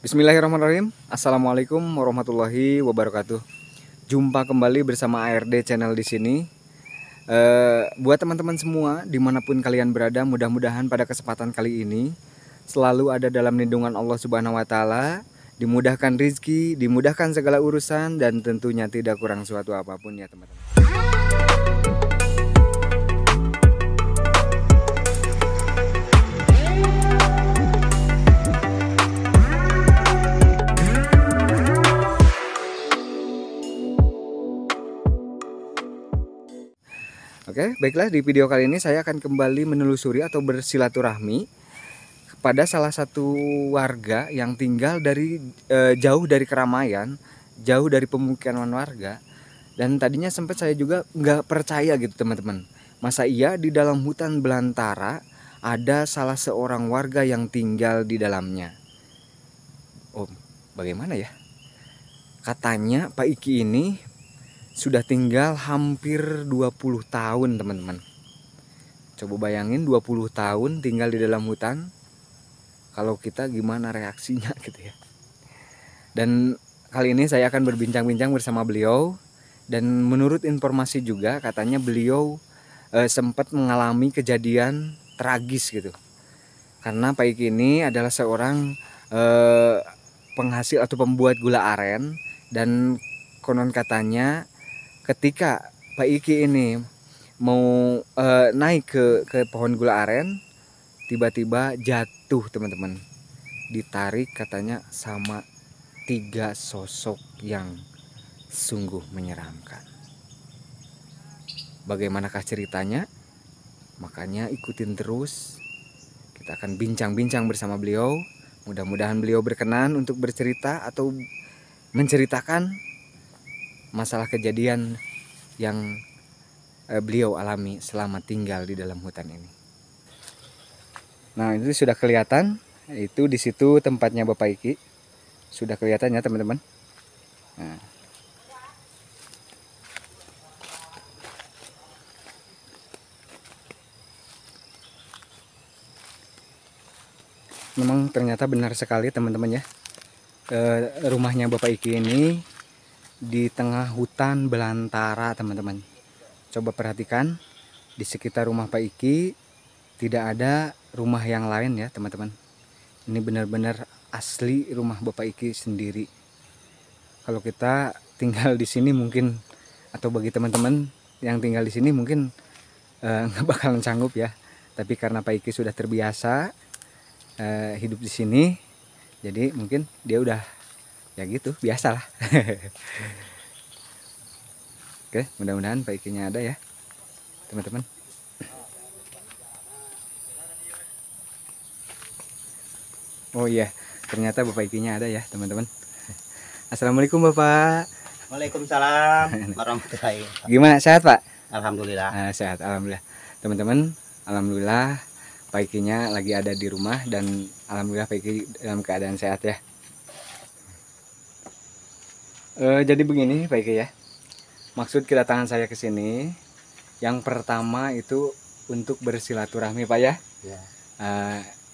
Bismillahirrahmanirrahim. Assalamualaikum warahmatullahi wabarakatuh. Jumpa kembali bersama ARD Channel di sini. Buat teman-teman semua dimanapun kalian berada, mudah-mudahan pada kesempatan kali ini selalu ada dalam lindungan Allah Subhanahu Wa Taala, dimudahkan rizki, dimudahkan segala urusan, dan tentunya tidak kurang suatu apapun ya teman-teman. Oke, baiklah, di video kali ini saya akan kembali menelusuri atau bersilaturahmi kepada salah satu warga yang tinggal jauh dari keramaian, jauh dari pemukiman warga. Dan tadinya sempat saya juga nggak percaya gitu teman-teman. Masa iya di dalam hutan belantara ada salah seorang warga yang tinggal di dalamnya? Oh, bagaimana ya? Katanya Pak Iki ini sudah tinggal hampir 20 tahun teman-teman. Coba bayangin 20 tahun tinggal di dalam hutan. Kalau kita gimana reaksinya gitu ya. Dan kali ini saya akan berbincang-bincang bersama beliau. Dan menurut informasi juga katanya beliau sempat mengalami kejadian tragis gitu. Karena Pak Iki ini adalah seorang penghasil atau pembuat gula aren. Dan konon katanya ketika Pak Iki ini mau naik ke pohon gula aren, tiba-tiba jatuh teman-teman. Ditarik katanya sama 3 sosok yang sungguh menyeramkan. Bagaimanakah ceritanya? Makanya ikutin terus. Kita akan bincang-bincang bersama beliau. Mudah-mudahan beliau berkenan untuk bercerita atau menceritakan masalah kejadian yang beliau alami selama tinggal di dalam hutan ini. Nah, itu sudah kelihatan, itu di situ tempatnya Bapak Iki. Sudah kelihatan ya teman-teman. Nah. Memang ternyata benar sekali teman-teman ya. Rumahnya Bapak Iki ini di tengah hutan belantara teman-teman. Coba perhatikan di sekitar rumah Pak Iki tidak ada rumah yang lain ya teman-teman. Ini benar-benar asli rumah Bapak Iki sendiri. Kalau kita tinggal di sini mungkin, atau bagi teman-teman yang tinggal di sini mungkin nggak bakalan sanggup ya. Tapi karena Pak Iki sudah terbiasa hidup di sini, jadi mungkin dia udah ya gitu, biasalah. Oke, mudah-mudahan Pak Ikinya ada ya teman-teman. Oh iya, ternyata Bapak Ikinya ada ya teman-teman. Assalamualaikum Bapak. Waalaikumsalam warahmatullahi wabarakatuh. Gimana, sehat Pak? Alhamdulillah. Sehat, alhamdulillah. Teman-teman, alhamdulillah Pak Ikinya lagi ada di rumah dan alhamdulillah Pak Iki dalam keadaan sehat ya. Jadi begini Pak Iki ya, maksud kedatangan saya ke sini yang pertama itu untuk bersilaturahmi Pak ya. Ya.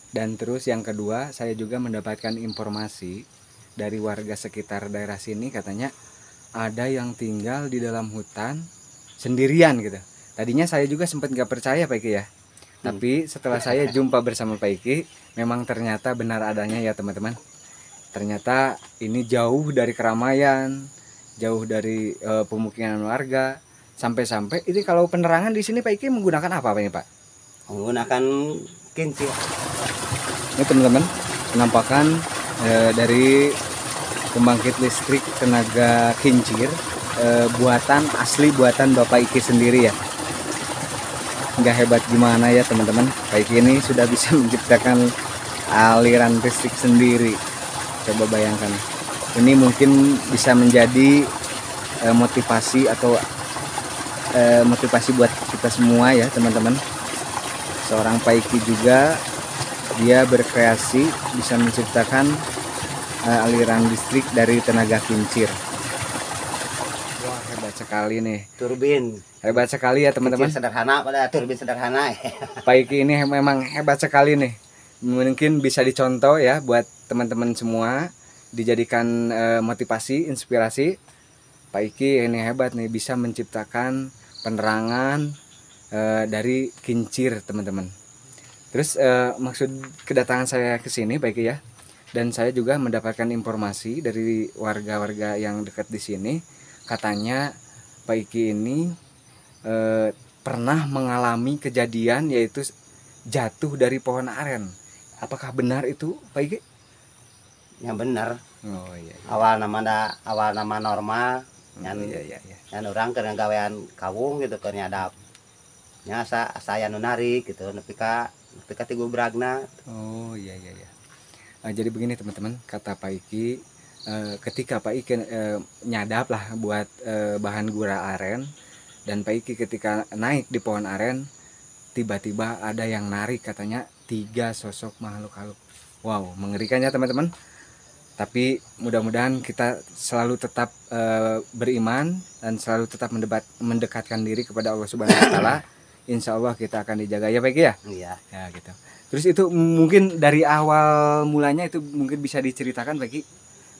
Dan terus yang kedua saya juga mendapatkan informasi dari warga sekitar daerah sini, katanya ada yang tinggal di dalam hutan sendirian gitu. Tadinya saya juga sempat nggak percaya Pak Iki ya. Tapi setelah saya jumpa bersama Pak Iki, memang ternyata benar adanya ya teman-teman. Ternyata ini jauh dari keramaian, jauh dari pemukiman warga. Sampai-sampai ini kalau penerangan di sini Pak Iki menggunakan apa ini Pak? Menggunakan kincir. Ini teman-teman, penampakan dari pembangkit listrik tenaga kincir, asli buatan Bapak Iki sendiri ya. Nggak hebat gimana ya teman-teman, Pak Iki ini sudah bisa menciptakan aliran listrik sendiri. Coba bayangkan, ini mungkin bisa menjadi motivasi atau motivasi buat kita semua ya teman-teman. Seorang Pak Iki juga, dia berkreasi bisa menciptakan aliran listrik dari tenaga kincir. Wah, hebat sekali nih. Turbin. Hebat sekali ya teman-teman. Sederhana pada turbin sederhana. Pak Iki ini memang hebat sekali nih. Mungkin bisa dicontoh ya buat teman-teman semua. dijadikan motivasi, inspirasi. Pak Iki ini hebat nih, bisa menciptakan penerangan dari kincir, teman-teman. Terus maksud kedatangan saya ke sini Pak Iki ya, dan saya juga mendapatkan informasi dari warga-warga yang dekat di sini, katanya Pak Iki ini pernah mengalami kejadian yaitu jatuh dari pohon aren. Apakah benar itu Pak Iki? Yang bener. Oh iya. Awal nama normal. Iya. Yang orang kena gawean kawung gitu kan nyadap. Nya saya nunarik gitu nepi ka ti gubragna. Oh iya. Jadi begini teman-teman, kata Pak Iki, ketika Pak Iki nyadap lah buat bahan gura aren, dan Pak Iki ketika naik di pohon aren, tiba-tiba ada yang narik, katanya 3 sosok makhluk halus. Wow, mengerikan ya teman-teman. Tapi mudah-mudahan kita selalu tetap beriman dan selalu tetap mendekatkan diri kepada Allah Subhanahu Wa Taala. Insya Allah kita akan dijaga ya Pak Iki ya. Iya. Ya gitu. Terus itu mungkin dari awal mulanya itu mungkin bisa diceritakan Pak Iki,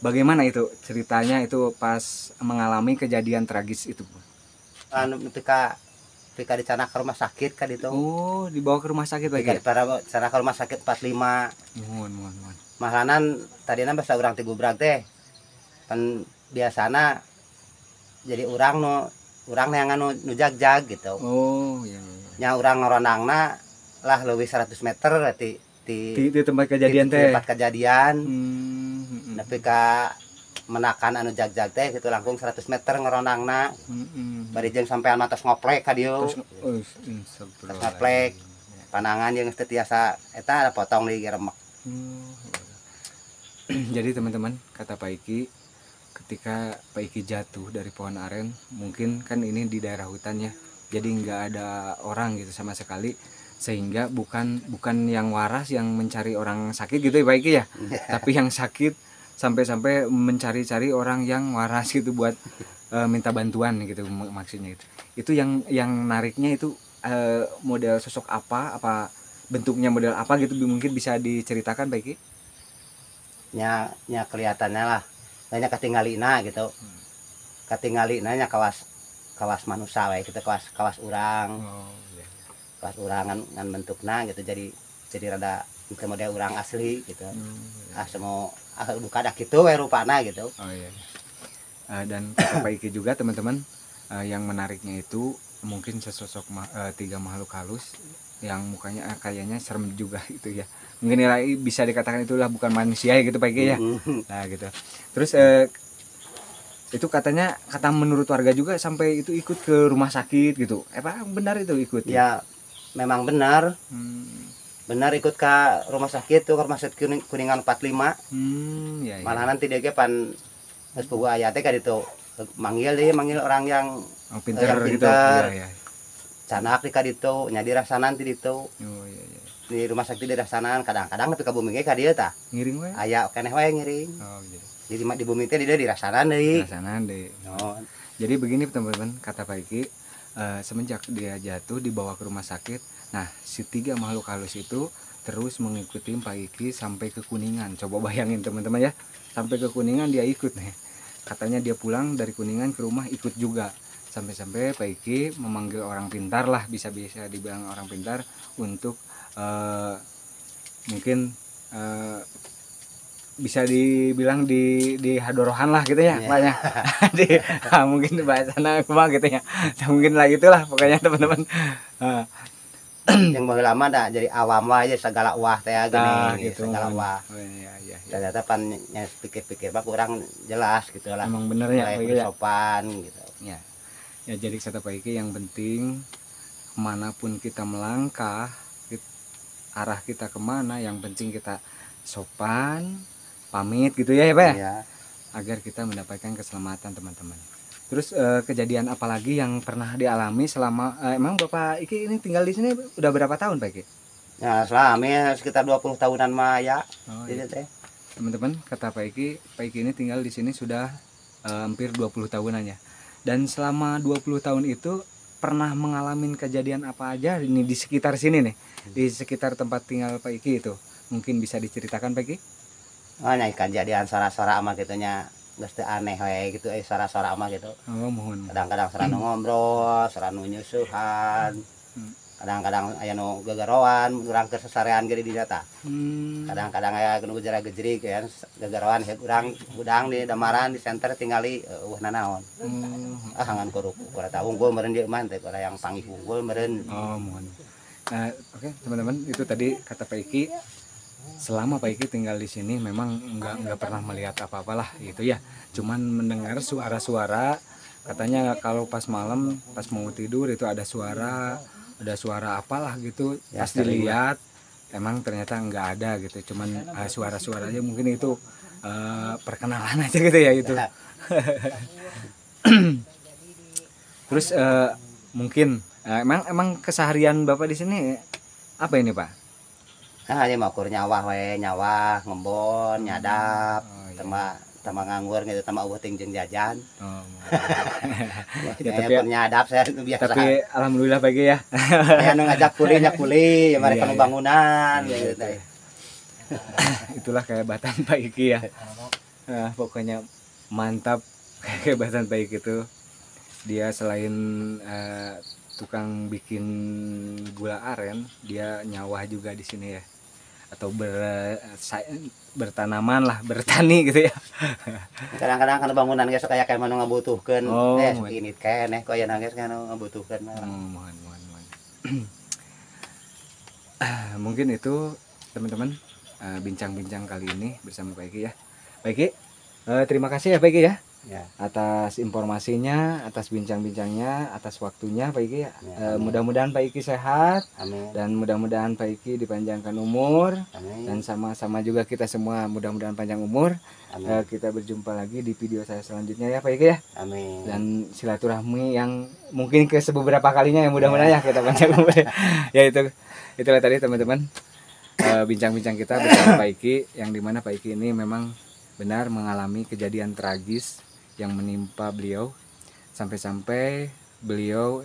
bagaimana itu ceritanya itu pas mengalami kejadian tragis itu? Ketika di sana ke rumah sakit kan itu. Oh, dibawa ke rumah sakit Pak Iki. Di sana ke rumah sakit 45. Mohon. Malahan tadinya bahasa urang ti gubrag teh. Kan biasana jadi urang yang nu jag-jag gitu. Oh, iya. Nya urang ngorondangna lah leuwih 100 meter Di tempat kejadian teh. Di tempat kejadian. Nepi ka menakan anu jag-jag teh gitu langkung 100 meter ngerondangna. Bari jeung sampean matos ngoplek ka dieu. Terus ngoplek. Panangan yang tetiasa eta ada potong di remek. Jadi teman-teman, kata Pak Iki, ketika Pak Iki jatuh dari pohon aren, mungkin kan ini di daerah hutan ya, jadi nggak ada orang gitu sama sekali, sehingga bukan yang waras yang mencari orang sakit gitu ya Pak Iki ya, tapi yang sakit sampai mencari-cari orang yang waras gitu buat minta bantuan gitu maksudnya itu. Itu yang nariknya itu model sosok apa bentuknya model apa gitu, mungkin bisa diceritakan Pak Iki? Nya kelihatannya lah banyak ketinggalina gitu. Ketinggalina nya kawas manusia we gitu, kawas urang. Oh, iya. Kawas urang ngan bentukna gitu, jadi rada model urang asli gitu. Bukan ada gitu we rupana gitu. Oh iya. Dan kata Pak Iki juga teman-teman, yang menariknya itu mungkin sesosok 3 makhluk halus yang mukanya kayaknya serem juga gitu ya. Mungkin bisa dikatakan itulah bukan manusia ya gitu Pak Iki ya. Nah gitu. Terus itu katanya, kata menurut warga juga sampai itu ikut ke rumah sakit gitu. Apa benar itu ikut? Ya memang benar. Benar ikut ke rumah sakit tuh, ke rumah sakit Kuningan 45. Ya. Malah nanti dia pan geus puguh aya teh ka ditu manggil orang yang pinter gitu. Iya. Canak di ka ditu nya dirasanaan ti ditu. Oh iya. Di rumah sakit dirasanaan kadang-kadang nepi ka bumi ge ka dieu tah. Ngiring we? Aya keneh we ngiring. Oh gitu. Jadi di bumi teh dia dirasanaan deui. Dirasanaan deui. Oh. Jadi begini teman-teman, kata Pak Iki, semenjak dia jatuh dibawa ke rumah sakit, nah si 3 makhluk halus itu terus mengikuti Pak Iki sampai ke Kuningan. Coba bayangin teman-teman ya, sampai ke Kuningan dia ikut nih. Katanya dia pulang dari Kuningan ke rumah ikut juga. Sampai-sampai Pak Iki memanggil orang pintar lah, bisa dibilang orang pintar untuk mungkin bisa dibilang di hadorohan lah gitu ya, Pak ya. Mungkin bahasana mah gitu ya. Mungkin lah itulah pokoknya teman-teman. Yang mau lama dah jadi awam aja segala wah teh gini gitu. Segala wah. Oh, iya. Ternyata pan pikir-pikir mah kurang jelas gitu lah. Emang bener ya Pak Iki ya. Sopan gitu. Ya jadi kata Pak Iki, yang penting kemanapun kita melangkah, arah kita kemana, yang penting kita sopan, pamit gitu ya Pak ya. Iya. Agar kita mendapatkan keselamatan teman-teman. Terus kejadian apa lagi yang pernah dialami selama emang Bapak Iki ini tinggal di sini udah berapa tahun Pak Iki? Ya selama sekitar 20 tahunan mah ya. Oh, iya. Teman-teman, kata Pak Iki ini tinggal di sini sudah hampir 20 tahunan ya. Dan selama 20 tahun itu pernah mengalami kejadian apa aja ini di sekitar sini nih, di sekitar tempat tinggal Pak Iki itu? Mungkin bisa diceritakan Pak Iki? nyai kejadian sora-sora mah gitunya geus teu aneh we gitu sora-sora mah gitu. Oh, mohon. Kadang-kadang sora nu ngobrol, sora nu nyusuhan. Kadang-kadang aya nu gegeroan urang keur sasarean ge di dinya tah. Kadang-kadang aya nu gejera-gejrig ya gegeroan urang budang di damaran di center tingali eueuh nanaon. Hangan kuruku kurata unggul meureun dieu mah teh yang panggih unggul meureun. Oh, mohon. Oke, teman-teman, itu tadi kata Pak Iki. Selama Pak Iki tinggal di sini memang nggak pernah melihat apa-apalah gitu ya. Cuman mendengar suara-suara, katanya kalau pas malam pas mau tidur itu ada suara apalah gitu. Ya, Pas dilihat emang ternyata nggak ada gitu. Cuman suara-suaranya mungkin itu perkenalan aja gitu ya itu. Terus mungkin emang keseharian Bapak di sini apa ini, Pak? Hanya makur nyawa we, nyawa ngembon, nyadap, tama nganggur gitu, tama eueuh ting jeung jajan. Oh. Ya, tapi nyadap saya biasa. Tapi alhamdulillah pagi ya. Aya nu ngajak kuli, ya mereka nu bangunan gitu teh. Itulah kehebatan Pak Iki ya. Pokoknya mantap kehebatan Pak Iki itu. Dia selain tukang bikin gula aren, dia nyawah juga di sini ya. Atau bertanaman lah, bertani gitu ya. Kadang-kadang kan bangunan geus kayak manu ngabutuhkeun ini keneh kok aya nangis kan ngabutuhkeun. Mohon. Mungkin itu teman-teman bincang-bincang kali ini bersama Pak Iki ya. Pak Iki, terima kasih ya Pak Iki ya. Ya. Atas informasinya, atas bincang-bincangnya, atas waktunya Pak Iki ya. Mudah-mudahan Pak Iki sehat. Amin. Dan mudah-mudahan Pak Iki dipanjangkan umur. Amin. Dan sama-sama juga kita semua mudah-mudahan panjang umur. Amin. Kita berjumpa lagi di video saya selanjutnya ya Pak Iki ya. Amin. Dan silaturahmi yang mungkin ke beberapa kalinya ya, mudah-mudahan ya kita panjang umur. Ya itulah tadi teman-teman bincang-bincang kita bersama Pak Iki, yang dimana Pak Iki ini memang benar mengalami kejadian tragis yang menimpa beliau, sampai-sampai beliau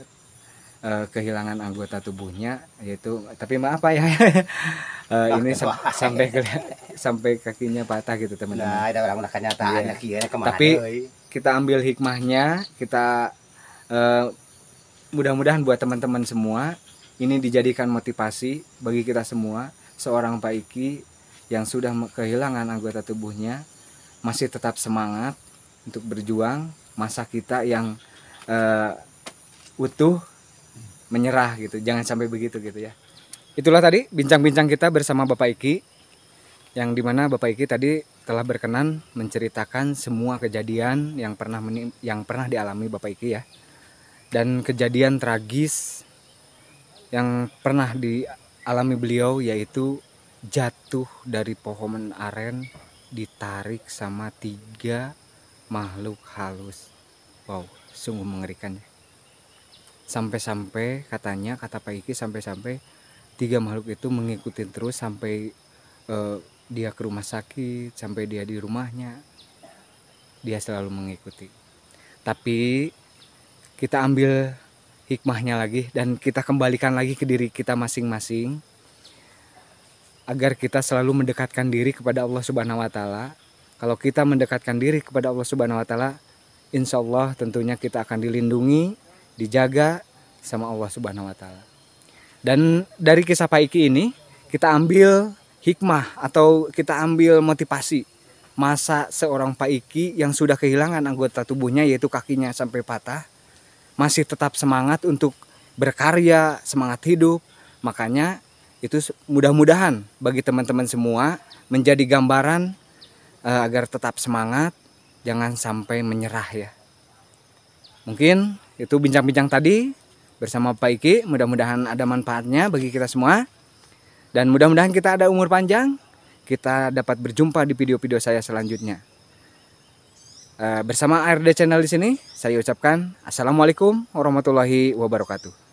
kehilangan anggota tubuhnya, yaitu, tapi maaf Pak ya, ini sampai kakinya patah gitu teman-teman. Nah, ada orang kenyataannya Tapi kita ambil hikmahnya, kita mudah-mudahan buat teman-teman semua ini dijadikan motivasi bagi kita semua. Seorang Pak Iki yang sudah kehilangan anggota tubuhnya masih tetap semangat untuk berjuang, masa kita yang utuh menyerah gitu, jangan sampai begitu gitu ya. Itulah tadi bincang-bincang kita bersama Bapak Iki, yang dimana Bapak Iki tadi telah berkenan menceritakan semua kejadian yang pernah dialami Bapak Iki ya, dan kejadian tragis yang pernah dialami beliau, yaitu jatuh dari pohon aren ditarik sama 3 makhluk halus. Wow, sungguh mengerikan ya. Sampai-sampai katanya, kata Pak Iki, sampai-sampai 3 makhluk itu mengikuti terus sampai dia ke rumah sakit, sampai dia di rumahnya, dia selalu mengikuti. Tapi kita ambil hikmahnya lagi dan kita kembalikan lagi ke diri kita masing-masing, agar kita selalu mendekatkan diri kepada Allah Subhanahu wa Ta'ala. Kalau kita mendekatkan diri kepada Allah Subhanahu wa Ta'ala, insya Allah tentunya kita akan dilindungi, dijaga sama Allah Subhanahu wa Ta'ala. Dan dari kisah Pak Iki ini kita ambil hikmah atau kita ambil motivasi. Masa seorang Pak Iki yang sudah kehilangan anggota tubuhnya, yaitu kakinya sampai patah, masih tetap semangat untuk berkarya, semangat hidup. Makanya itu mudah-mudahan bagi teman-teman semua menjadi gambaran agar tetap semangat, jangan sampai menyerah ya. Mungkin itu bincang-bincang tadi bersama Pak Iki, mudah-mudahan ada manfaatnya bagi kita semua. Dan mudah-mudahan kita ada umur panjang, kita dapat berjumpa di video-video saya selanjutnya. Bersama ARD Channel di sini, saya ucapkan Assalamualaikum warahmatullahi wabarakatuh.